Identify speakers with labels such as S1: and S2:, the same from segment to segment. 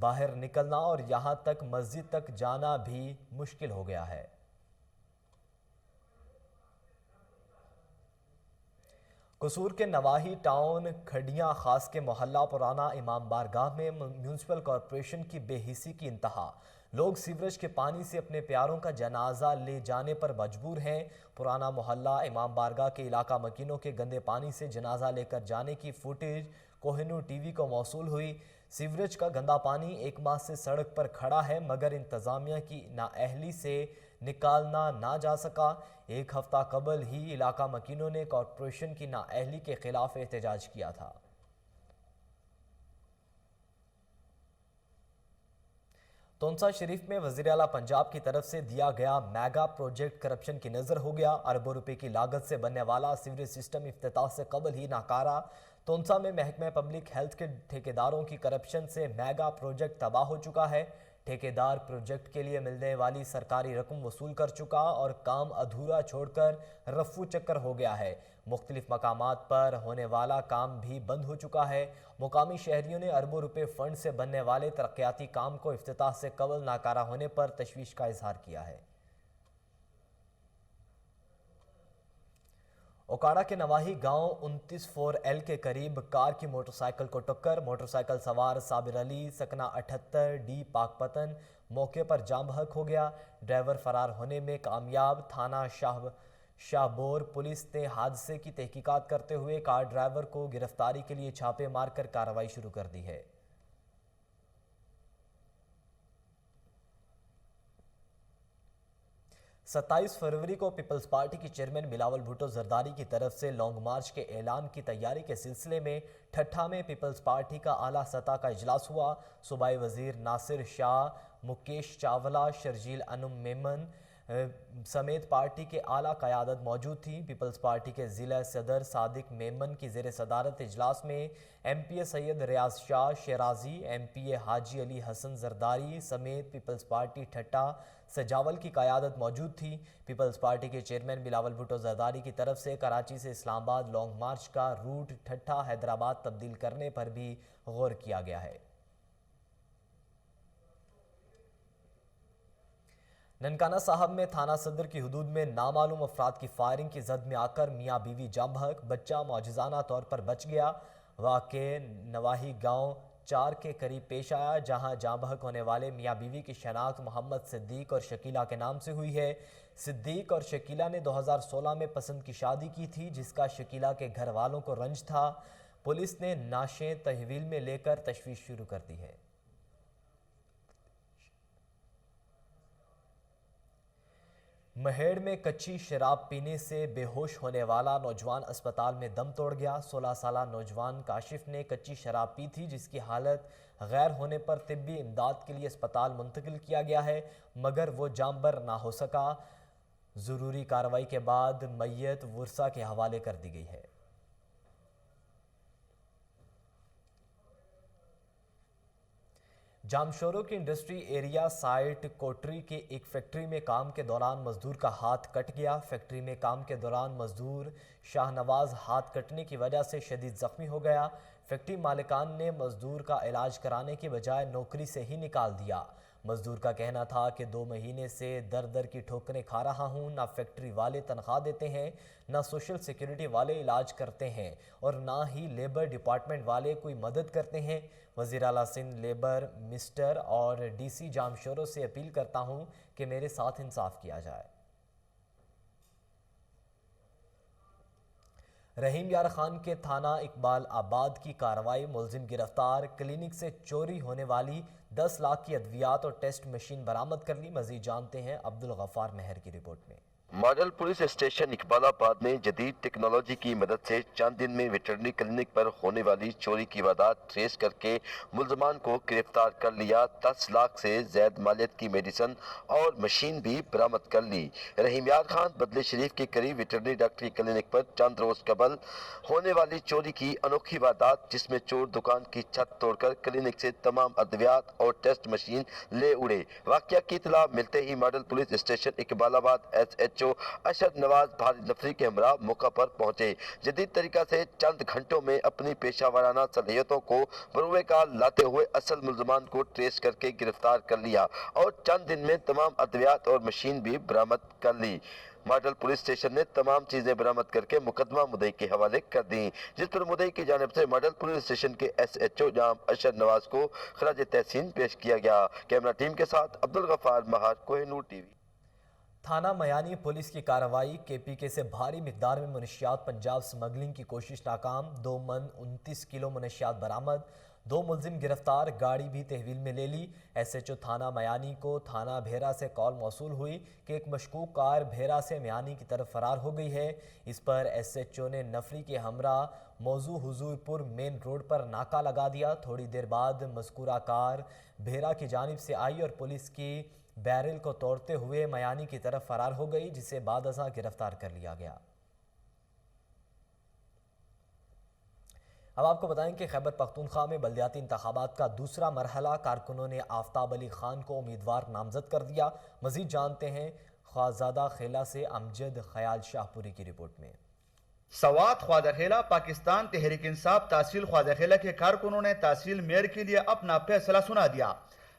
S1: باہر نکلنا اور یہاں تک مسجد تک جانا بھی مشکل ہو گیا ہے۔ قصور کے نواحی ٹاؤن کھڈیاں خاص کے محلہ پرانا امام بارگاہ میں میونسپل کارپوریشن کی بے حسی کی انتہا۔ لوگ سیوریج کے پانی سے اپنے پیاروں کا جنازہ لے جانے پر مجبور ہیں۔ پرانا محلہ امام بارگاہ کے علاقہ مکینوں کے گندے پانی سے جنازہ لے کر جانے کی footage Koh Noor T V کو موصول ہوئی۔ سیوریج کا گندا پانی ایک ماہ سے سڑک پر کھڑا ہے مگر انتظامیہ کی نااہلی سے نکالنا نہ جا سکا۔ ایک ہفتہ قبل ہی علاقہ مکینوں نے کارپوریشن کی نااہلی کے خلاف احتجاج کیا تھا۔ تونسا شریف میں وزیر اعلیٰ پنجاب کی طرف سے دیا گیا میگا پروجیکٹ کرپشن کی نظر ہو گیا۔ اربوں روپے کی لاگت سے بننے والا سیوریج سسٹم افتتاح سے قبل ہی ناکارہ۔ تونسا میں محکمہ پبلک ہیلتھ کے ٹھیکیداروں کی کرپشن سے میگا پروجیکٹ تباہ ہو چکا ہے۔ ٹھیکیدار پروجیکٹ کے لیے ملنے والی سرکاری رقم وصول کر چکا اور کام ادھورا چھوڑ کر رفو چکر ہو گیا ہے۔ مختلف مقامات پر ہونے والا کام بھی بند ہو چکا ہے۔ مقامی شہریوں نے اربوں روپے فنڈ سے بننے والے ترقیاتی کام کو افتتاح سے قبل ناکارہ ہونے پر تشویش کا اظہار کیا ہے۔ اوکاڑا کے نواحی گاؤں 29-4L کے قریب کار کی موٹر سائیکل کو ٹکر۔ موٹر سائیکل سوار صابر علی سکنہ 78D پاک پتن موقع پر جاں بحق ہو گیا۔ ڈرائیور فرار ہونے میں کامیاب۔ تھانہ شاہبور پولیس نے حادثے کی تحقیقات کرتے ہوئے کار ڈرائیور کو گرفتاری کے لیے چھاپے مار کر کارروائی شروع کر دی ہے۔ 27 فروری کو پیپلز پارٹی کی چیئرمین بلاول بھٹو زرداری کی طرف سے لانگ مارچ کے اعلان کی تیاری کے سلسلے میں ٹھٹھہ میں پیپلز پارٹی کا اعلیٰ سطح کا اجلاس ہوا۔ صوبائی وزیر ناصر شاہ، مکیش چاولہ، شرجیل انم میمن سمیت پارٹی کے اعلیٰ قیادت موجود تھی۔ پیپلز پارٹی کے ضلع صدر صادق میمن کی زیر صدارت اجلاس میں ایم پی اے سید ریاض شاہ شیرازی، ایم پی اے حاجی علی حسن زرداری سمیت پیپلز پارٹی ٹھٹھہ سجاول کی قیادت موجود تھی۔ پیپلز پارٹی کے چیئرمین بلاول بھٹو زرداری کی طرف سے کراچی سے اسلام آباد لانگ مارچ کا روٹ ٹھٹھہ حیدرآباد تبدیل کرنے پر بھی غور کیا گیا ہے۔ ننکانہ صاحب میں تھانہ صدر کی حدود میں نامعلوم افراد کی فائرنگ کی زد میں آ کر میاں بیوی جاں بحق، بچہ معجزانہ طور پر بچ گیا۔ واقع نواحی گاؤں 4 کے قریب پیش آیا جہاں جاں بحق ہونے والے میاں بیوی کی شناخت محمد صدیق اور شکیلہ کے نام سے ہوئی ہے۔ صدیق اور شکیلہ نے 2016 میں پسند کی شادی کی تھی جس کا شکیلہ کے گھر والوں کو رنج تھا۔ پولیس نے نعشیں تحویل میں لے کر تشویش شروع کر دی ہے۔ مہیڑ میں کچی شراب پینے سے بے ہوش ہونے والا نوجوان اسپتال میں دم توڑ گیا۔ 16 سالہ نوجوان کاشف نے کچی شراب پی تھی جس کی حالت غیر ہونے پر طبی امداد کے لیے اسپتال منتقل کیا گیا ہے مگر وہ جاں بر نہ ہو سکا۔ ضروری کارروائی کے بعد میت ورثہ کے حوالے کر دی گئی ہے۔ جامشورو کی انڈسٹری ایریا سائٹ کوٹری کے ایک فیکٹری میں کام کے دوران مزدور کا ہاتھ کٹ گیا۔ فیکٹری میں کام کے دوران مزدور شاہ نواز ہاتھ کٹنے کی وجہ سے شدید زخمی ہو گیا۔ فیکٹری مالکان نے مزدور کا علاج کرانے کی بجائے نوکری سے ہی نکال دیا۔ مزدور کا کہنا تھا کہ 2 مہینے سے در در کی ٹھوکریں کھا رہا ہوں، نہ فیکٹری والے تنخواہ دیتے ہیں، نہ سوشل سیکیورٹی والے علاج کرتے ہیں اور نہ ہی لیبر ڈپارٹمنٹ والے کوئی مدد کرتے ہیں۔ وزیر اعلیٰ سندھ لیبر مسٹر اور ڈی سی جامشورو سے اپیل کرتا ہوں کہ میرے ساتھ انصاف کیا جائے۔ رحیم یار خان کے تھانہ اقبال آباد کی کارروائی، ملزم گرفتار۔ کلینک سے چوری ہونے والی 10 لاکھ کی ادویات اور ٹیسٹ مشین برآمد کر لی۔ مزید جانتے ہیں عبدالغفار مہر کی رپورٹ میں۔
S2: ماڈل پولیس اسٹیشن اقبال آباد میں جدید ٹیکنالوجی کی مدد سے چند دن میں ویٹرنری کلینک پر ہونے والی چوری کی واردات ٹریس کر کے ملزمان کو گرفتار کر لیا۔ 10 لاکھ سے زائد مالیت کی میڈیسن اور مشین بھی برآمد کر لی۔ رحیم یار خان بدلے شریف کے قریب ویٹرنری ڈاکٹری کلینک پر چند روز قبل ہونے والی چوری کی انوکھی واردات جس میں چور دکان کی چھت توڑ کر کلینک سے تمام ادویات اور ٹیسٹ مشین لے اڑے۔ واقعہ کی اطلاع ملتے ہی ماڈل پولیس اسٹیشن اقبال آباد ایس ایچ SHO ارشد نواز بھاری نفری کے ہمراہ موقع پر پہنچے۔ جدید طریقہ سے چند گھنٹوں میں اپنی پیشہ ورانہ صلاحیتوں کو بروئے کار لاتے ہوئے اصل ملزمان کو ٹریس کر کے گرفتار کر لیا اور چند دن میں تمام ادویات اور مشین بھی برآمد کر لی۔ ماڈل پولیس اسٹیشن نے تمام چیزیں برآمد کر کے مقدمہ مدعی کے حوالے کر دیں، جس پر مدعی کی جانب سے ماڈل پولیس اسٹیشن کے SHO جام ارشد نواز کو خراج تحسین پیش کیا گیا۔ کیمرہ ٹیم کے ساتھ عبدالغفار مہار، کوہ نور TV۔
S1: تھانہ میانی پولیس کی کارروائی KPK سے بھاری مقدار میں منشیات پنجاب سمگلنگ کی کوشش ناکام، 2 من 29 کلو منشیات برآمد، 2 ملزم گرفتار، گاڑی بھی تحویل میں لے لی۔ SHO تھانہ میانی کو تھانہ بھیرا سے کال موصول ہوئی کہ ایک مشکوک کار بھیرا سے میانی کی طرف فرار ہو گئی ہے۔ اس پر SHO نے نفری کے ہمراہ موضوع حضور پور مین روڈ پر ناکہ لگا دیا۔ تھوڑی دیر بعد مذکورہ کار بھیرا کی جانب سے آئی اور پولیس کی بیرل کو توڑتے ہوئے میانی کی طرف فرار ہو گئی، جسے بعد ازاں گرفتار کر لیا گیا۔ اب آپ کو بتائیں کہ خیبر پختونخوا میں بلدیاتی انتخابات کا دوسرا مرحلہ، کارکنوں نے آفتاب علی خان کو امیدوار نامزد کر دیا۔ مزید جانتے ہیں خواجزادہ خیلہ سے امجد خیال شاہ پوری کی رپورٹ میں۔
S3: سوات خواجہ خیلہ پاکستان تحریک انصاف تحصیل خواجہ خیلہ کے کارکنوں نے تحصیل میئر کے لیے اپنا فیصلہ سنا دیا۔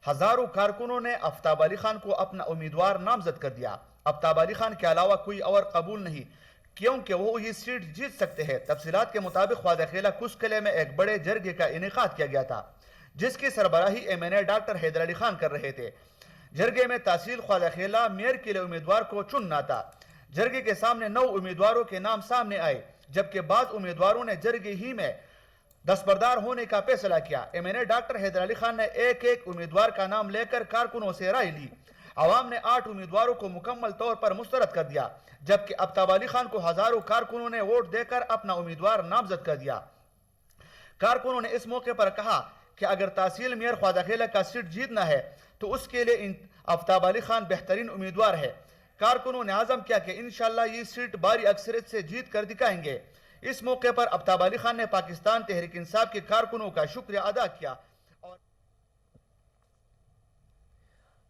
S3: ہزاروں کارکنوں نے آفتاب علی خان کو اپنا امیدوار نامزد کر دیا۔ آفتاب علی خان کے علاوہ کوئی اور قبول نہیں، کیونکہ وہ یہ سیٹ جیت سکتے ہیں۔ تفصیلات کے مطابق خواجہ خیلہ کسکلے میں ایک بڑے جرگے کا انعقاد کیا گیا تھا، جس کی سربراہی MNA ڈاکٹر حیدر علی خان کر رہے تھے۔ جرگے میں تحصیل خواجہ خیلہ میئر کے لیے امیدوار کو چننا تھا۔ جرگے کے سامنے 9 امیدواروں کے نام سامنے آئے، جبکہ بعض امیدواروں نے جرگے ہی میں دستبردار ہونے کا فیصلہ کیا۔ MNA ڈاکٹر حیدر علی خان نے ایک امیدوار کا نام لے کر کارکنوں سے رائے لی۔ عوام نے 8 امیدواروں کو مکمل طور پر مسترد کر دیا، جبکہ آفتاب علی خان کو ہزاروں کارکنوں نے ووٹ دے کر اپنا امیدوار نامزد کر دیا۔ کارکنوں نے اس موقع پر کہا کہ اگر تحصیل میئر خواجہ خیلہ کا سیٹ جیتنا ہے تو اس کے لیے آفتاب علی خان بہترین امیدوار ہے۔ کارکنوں نے عزم کیا کہ انشاءاللہ یہ سیٹ بھاری اکثریت سے جیت کر دکھائیں گے۔ اس موقع پر آفتاب علی خان نے پاکستان تحریک انصاف کے کارکنوں کا شکریہ ادا کیا۔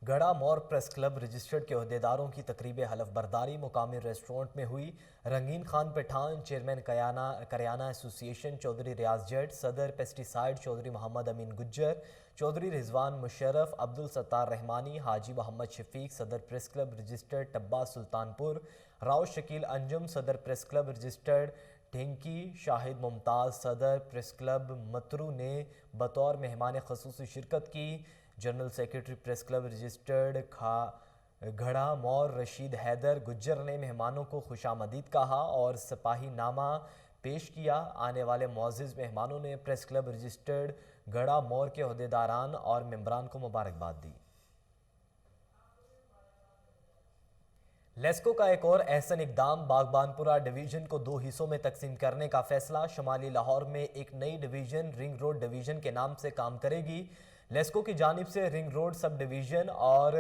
S1: گڑھا مور پریس کلب رجسٹرڈ کے عہدیداروں کی تقریب حلف برداری مقامی ریسٹورنٹ میں ہوئی۔ رنگین خان پٹھان، چیئرمین کریانہ ایسوسی ایشن چودھری ریاض جٹ، صدر پیسٹی-سائیڈ چودھری محمد امین گجر، چودھری رضوان مشرف، عبدالستار رحمانی، حاجی محمد شفیق، صدر press club registered Tiba Sultanpur, Rao Shakeel Anjum, صدر press club registered Dhinki, Shahid Mumtaz, صدر پریس کلب مترو نے بطور مہمان خصوصی شرکت کی۔ General secretary press club registered Ghara Mor Rashid Haider Gujjar نے مہمانوں کو خوش آمدید کہا اور سپاہی نامہ پیش کیا۔ آنے والے معزز مہمانوں نے پریس کلب رجسٹرڈ گڑھا مور کے عہدیداران اور ممبران کو مبارکباد دی۔ لیسکو کا ایک اور احسن اقدام، باغبانپورہ ڈویژن کو 2 حصوں میں تقسیم کرنے کا فیصلہ۔ شمالی لاہور میں ایک نئی ڈویژن رنگ روڈ ڈویژن کے نام سے کام کرے گی۔ لیسکو کی جانب سے رنگ روڈ سب ڈویژن اور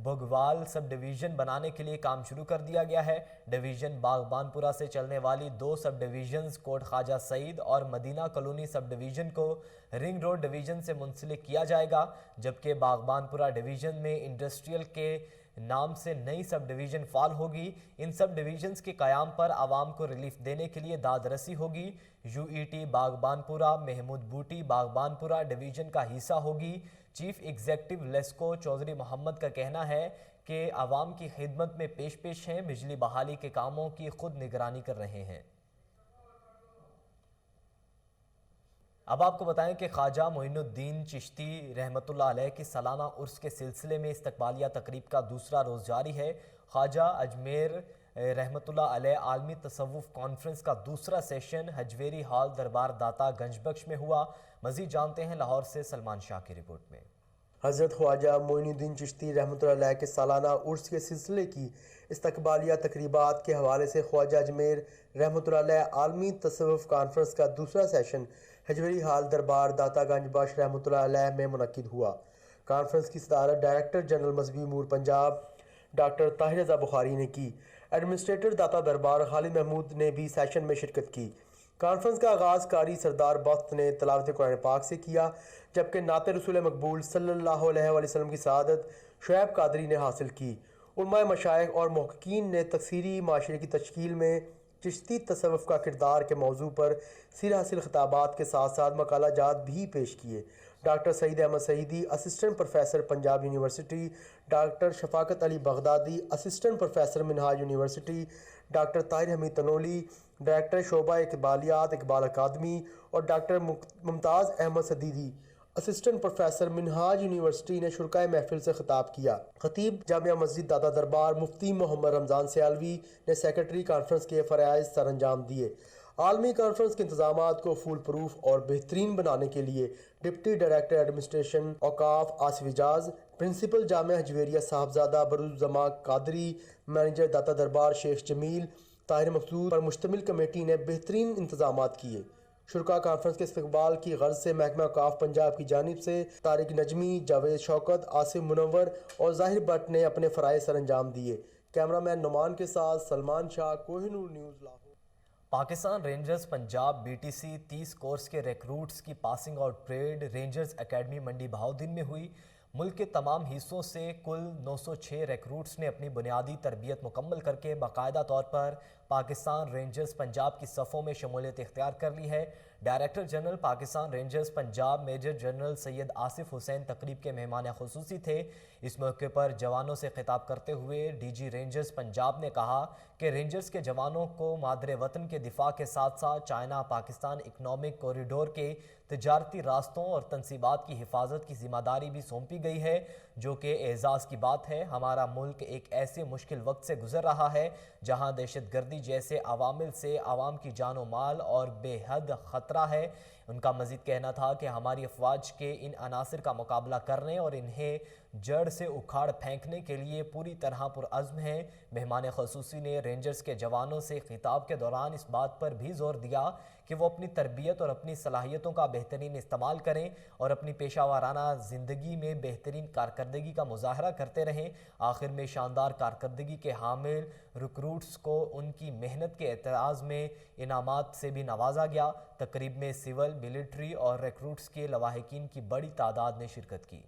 S1: بھگوال سب ڈویژن بنانے کے لیے کام شروع کر دیا گیا ہے۔ ڈویژن باغبانپورہ سے چلنے والی 2 سب ڈویژنز کوٹ خواجہ سعید اور مدینہ کالونی سب ڈویژن کو رنگ روڈ ڈویژن سے منسلک کیا جائے گا، جبکہ باغبانپورہ ڈویژن میں انڈسٹریل کے نام سے نئی سب ڈویژن فعال ہوگی۔ ان سب ڈویژنز کے قیام پر عوام کو ریلیف دینے کے لیے داد رسی ہوگی۔ UET باغبانپورہ محمود بوٹی باغبانپورہ ڈویژن کا حصہ ہوگی۔ چیف ایگزیکٹو لیسکو چودھری محمد کا کہنا ہے کہ عوام کی خدمت میں پیش ہیں، بجلی بحالی کے کاموں کی خود نگرانی کر رہے ہیں۔ اب آپ کو بتائیں کہ خواجہ معین الدین چشتی رحمۃ اللہ علیہ کی سالانہ عرس کے سلسلے میں استقبالیہ تقریب کا دوسرا روز جاری ہے۔ خواجہ اجمیر رحمۃ اللہ علیہ عالمی تصوف کانفرنس کا دوسرا سیشن حجویری ہال دربار داتا گنج بخش میں ہوا۔ مزید جانتے ہیں لاہور سے سلمان شاہ کی رپورٹ میں۔
S4: حضرت خواجہ معین الدین چشتی رحمۃ اللہ علیہ کے سالانہ عرس کے سلسلے کی استقبالیہ تقریبات کے حوالے سے خواجہ اجمیر رحمۃ اللہ علیہ عالمی تصوف کانفرنس کا دوسرا سیشن حجویری ہال دربار داتا گنج بخش رحمۃ اللہ علیہ میں منعقد ہوا۔ کانفرنس کی صدارت ڈائریکٹر جنرل مذہبی امور پنجاب ڈاکٹر طاہر رضا بخاری نے کی۔ ایڈمنسٹریٹر داتا دربار خالد محمود نے بھی سیشن میں شرکت کی۔ کانفرنس کا آغاز قاری سردار بخت نے تلاوت قرآن پاک سے کیا، جبکہ نعت رسول مقبول صلی اللہ علیہ وسلم کی سعادت شعیب قادری نے حاصل کی۔ علماء مشائخ اور محققین نے تکثیری معاشرے کی تشکیل میں چشتی تصوف کا کردار کے موضوع پر سیر حاصل خطابات کے ساتھ ساتھ مقالہ جات بھی پیش کیے۔ Doctor Saeed Ahmed Saeedi assistant professor Punjab university, doctor Shafaqat Ali Baghdadi assistant professor Minhaj university, doctor Tahir Hameed Tanoli director شعبہ اقبالیات اقبال اکادمی اور doctor Mumtaz Ahmed Siddiqui assistant professor Minhaj university نے شرکائے محفل سے خطاب کیا۔ خطیب جامعہ مسجد داتا دربار مفتی محمد رمضان سیالوی نے سیکرٹری کانفرنس کے فرائض سر انجام دیے۔ عالمی کانفرنس کے انتظامات کو فول پروف اور بہترین بنانے کے لیے ڈپٹی ڈائریکٹر ایڈمنسٹریشن اوقاف آصف اجاز، پرنسپل جامعہ حجویریہ صاحبزادہ بروززماں قادری، مینیجر داتا دربار شیخ جمیل طاہر مقصود پر مشتمل کمیٹی نے بہترین انتظامات کیے۔ شرکا کانفرنس کے استقبال کی غرض سے محکمہ اوقاف پنجاب کی جانب سے طارق نجمی، جاوید شوکت، آصف منور اور ظاہر بٹ نے اپنے فرائض سر انجام دیے۔ کیمرہ مین نعمان کے ساتھ Salman Shah, Koh Noor news, Lahore.
S1: Pakistan rangers Punjab BTC 30 course کے ریکروٹس کی passing out parade rangers academy Mandi Bahauddin میں ہوئی۔ ملک کے تمام حصوں سے کل 906 ریکروٹس نے اپنی بنیادی تربیت مکمل کر کے باقاعدہ طور پر پاکستان رینجرز پنجاب کی صفوں میں شمولیت اختیار کر لی ہے۔ Director general Pakistan rangers Punjab major general Syed Asif Hussain تقریب کے مہمان خصوصی تھے۔ اس موقع پر جوانوں سے خطاب کرتے ہوئے DG رینجرز پنجاب نے کہا کہ رینجرز کے جوانوں کو مادر وطن کے دفاع کے ساتھ ساتھ چائنا پاکستان اکنامک کوریڈور کے تجارتی راستوں اور تنصیبات کی حفاظت کی ذمہ داری بھی سونپی گئی ہے، جو کہ اعزاز کی بات ہے۔ ہمارا ملک ایک ایسے مشکل وقت سے گزر رہا ہے جہاں دہشت گردی جیسے عوامل سے عوام کی جان و مال اور بے حد خطرہ ہے۔ ان کا مزید کہنا تھا کہ ہماری افواج کے ان عناصر کا مقابلہ کرنے اور انہیں جڑ سے اکھاڑ پھینکنے کے لیے پوری طرح پرعزم ہیں۔ مہمان خصوصی نے رینجرز کے جوانوں سے خطاب کے دوران اس بات پر بھی زور دیا کہ وہ اپنی تربیت اور اپنی صلاحیتوں کا بہترین استعمال کریں اور اپنی پیشہ ورانہ زندگی میں بہترین کارکردگی کا مظاہرہ کرتے رہیں۔ آخر میں شاندار کارکردگی کے حامل ریکروٹس کو ان کی محنت کے اعتراض میں انعامات سے بھی نوازا گیا۔ تقریب میں سول، ملٹری اور ریکروٹس کے لواحقین کی بڑی تعداد نے شرکت کی۔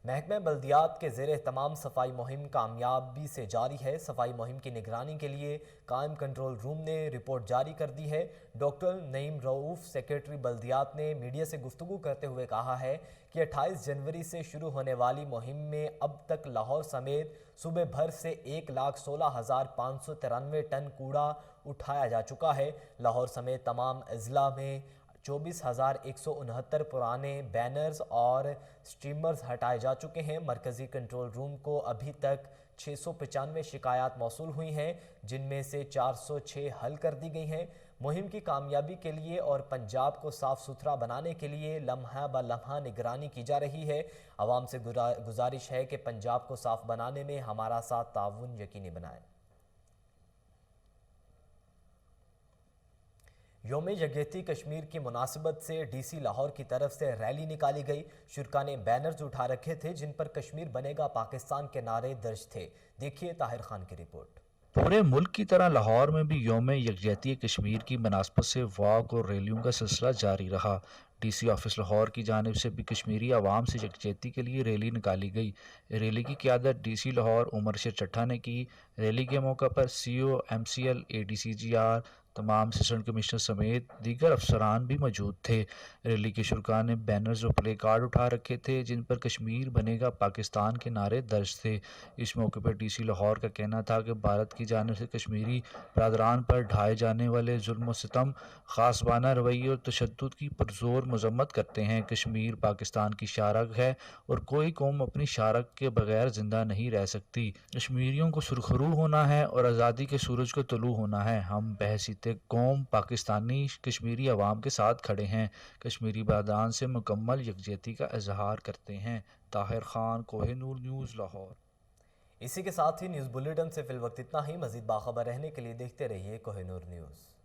S1: محکمہ بلدیات کے زیر اہتمام صفائی مہم کامیابی سے جاری ہے۔ صفائی مہم کی نگرانی کے لیے قائم کنٹرول روم نے رپورٹ جاری کر دی ہے۔ ڈاکٹر نعیم رؤوف سیکرٹری بلدیات نے میڈیا سے گفتگو کرتے ہوئے کہا ہے کہ 28 جنوری سے شروع ہونے والی مہم میں اب تک لاہور سمیت صوبے بھر سے 1,16,593 ٹن کوڑا اٹھایا جا چکا ہے۔ لاہور سمیت تمام اضلاع میں 24,169 پرانے بینرز اور سٹریمرز ہٹائے جا چکے ہیں۔ مرکزی کنٹرول روم کو ابھی تک 695 شکایات موصول ہوئی ہیں، جن میں سے 406 حل کر دی گئی ہیں۔ مہم کی کامیابی کے لیے اور پنجاب کو صاف ستھرا بنانے کے لیے لمحہ بہ لمحہ نگرانی کی جا رہی ہے۔ عوام سے گزارش ہے کہ پنجاب کو صاف بنانے میں ہمارا ساتھ تعاون یقینی بنائیں۔ یوم یکجہتی کشمیر کی مناسبت سے DC لاہور کی طرف سے ریلی نکالی گئی۔ شرکا نے بینرز اٹھا رکھے تھے جن پر کشمیر بنے گا پاکستان کے نعرے درج تھے۔ دیکھیے طاہر خان کی رپورٹ۔
S5: پورے ملک کی طرح لاہور میں بھی یوم یکجہتی کشمیر کی مناسبت سے واک اور ریلیوں کا سلسلہ جاری رہا۔ DC آفس لاہور کی جانب سے بھی کشمیری عوام سے یکجہتی کے لیے ریلی نکالی گئی۔ ریلی کی قیادت DC لاہور عمر ارشد چٹھا نے کی۔ ریلی کے موقع پر CO MCL ADCGR تمام اسسٹنٹ کمشنر سمیت دیگر افسران بھی موجود تھے۔ ریلی کے شرکاء نے بینرز اور پلے کارڈ اٹھا رکھے تھے جن پر کشمیر بنے گا پاکستان کے نعرے درج تھے۔ اس موقع پر DC لاہور کا کہنا تھا کہ بھارت کی جانب سے کشمیری برادران پر ڈھائے جانے والے ظلم و ستم، غاصبانہ رویے اور تشدد کی پرزور مذمت کرتے ہیں۔ کشمیر پاکستان کی شارک ہے اور کوئی قوم اپنی شارک کے بغیر زندہ نہیں رہ سکتی۔ کشمیریوں کو سرخرو ہونا ہے اور آزادی کے سورج کو طلوع ہونا ہے۔ ہم بحیثیت قوم پاکستانی کشمیری عوام کے ساتھ کھڑے ہیں، کشمیری برادران سے مکمل یکجہتی کا اظہار کرتے ہیں۔ طاہر خان، کوہ نور نیوز، لاہور۔
S1: اسی کے ساتھ ہی نیوز بلیٹن سے فی الوقت اتنا ہی۔ مزید باخبر رہنے کے لیے دیکھتے رہیے کوہ نور نیوز۔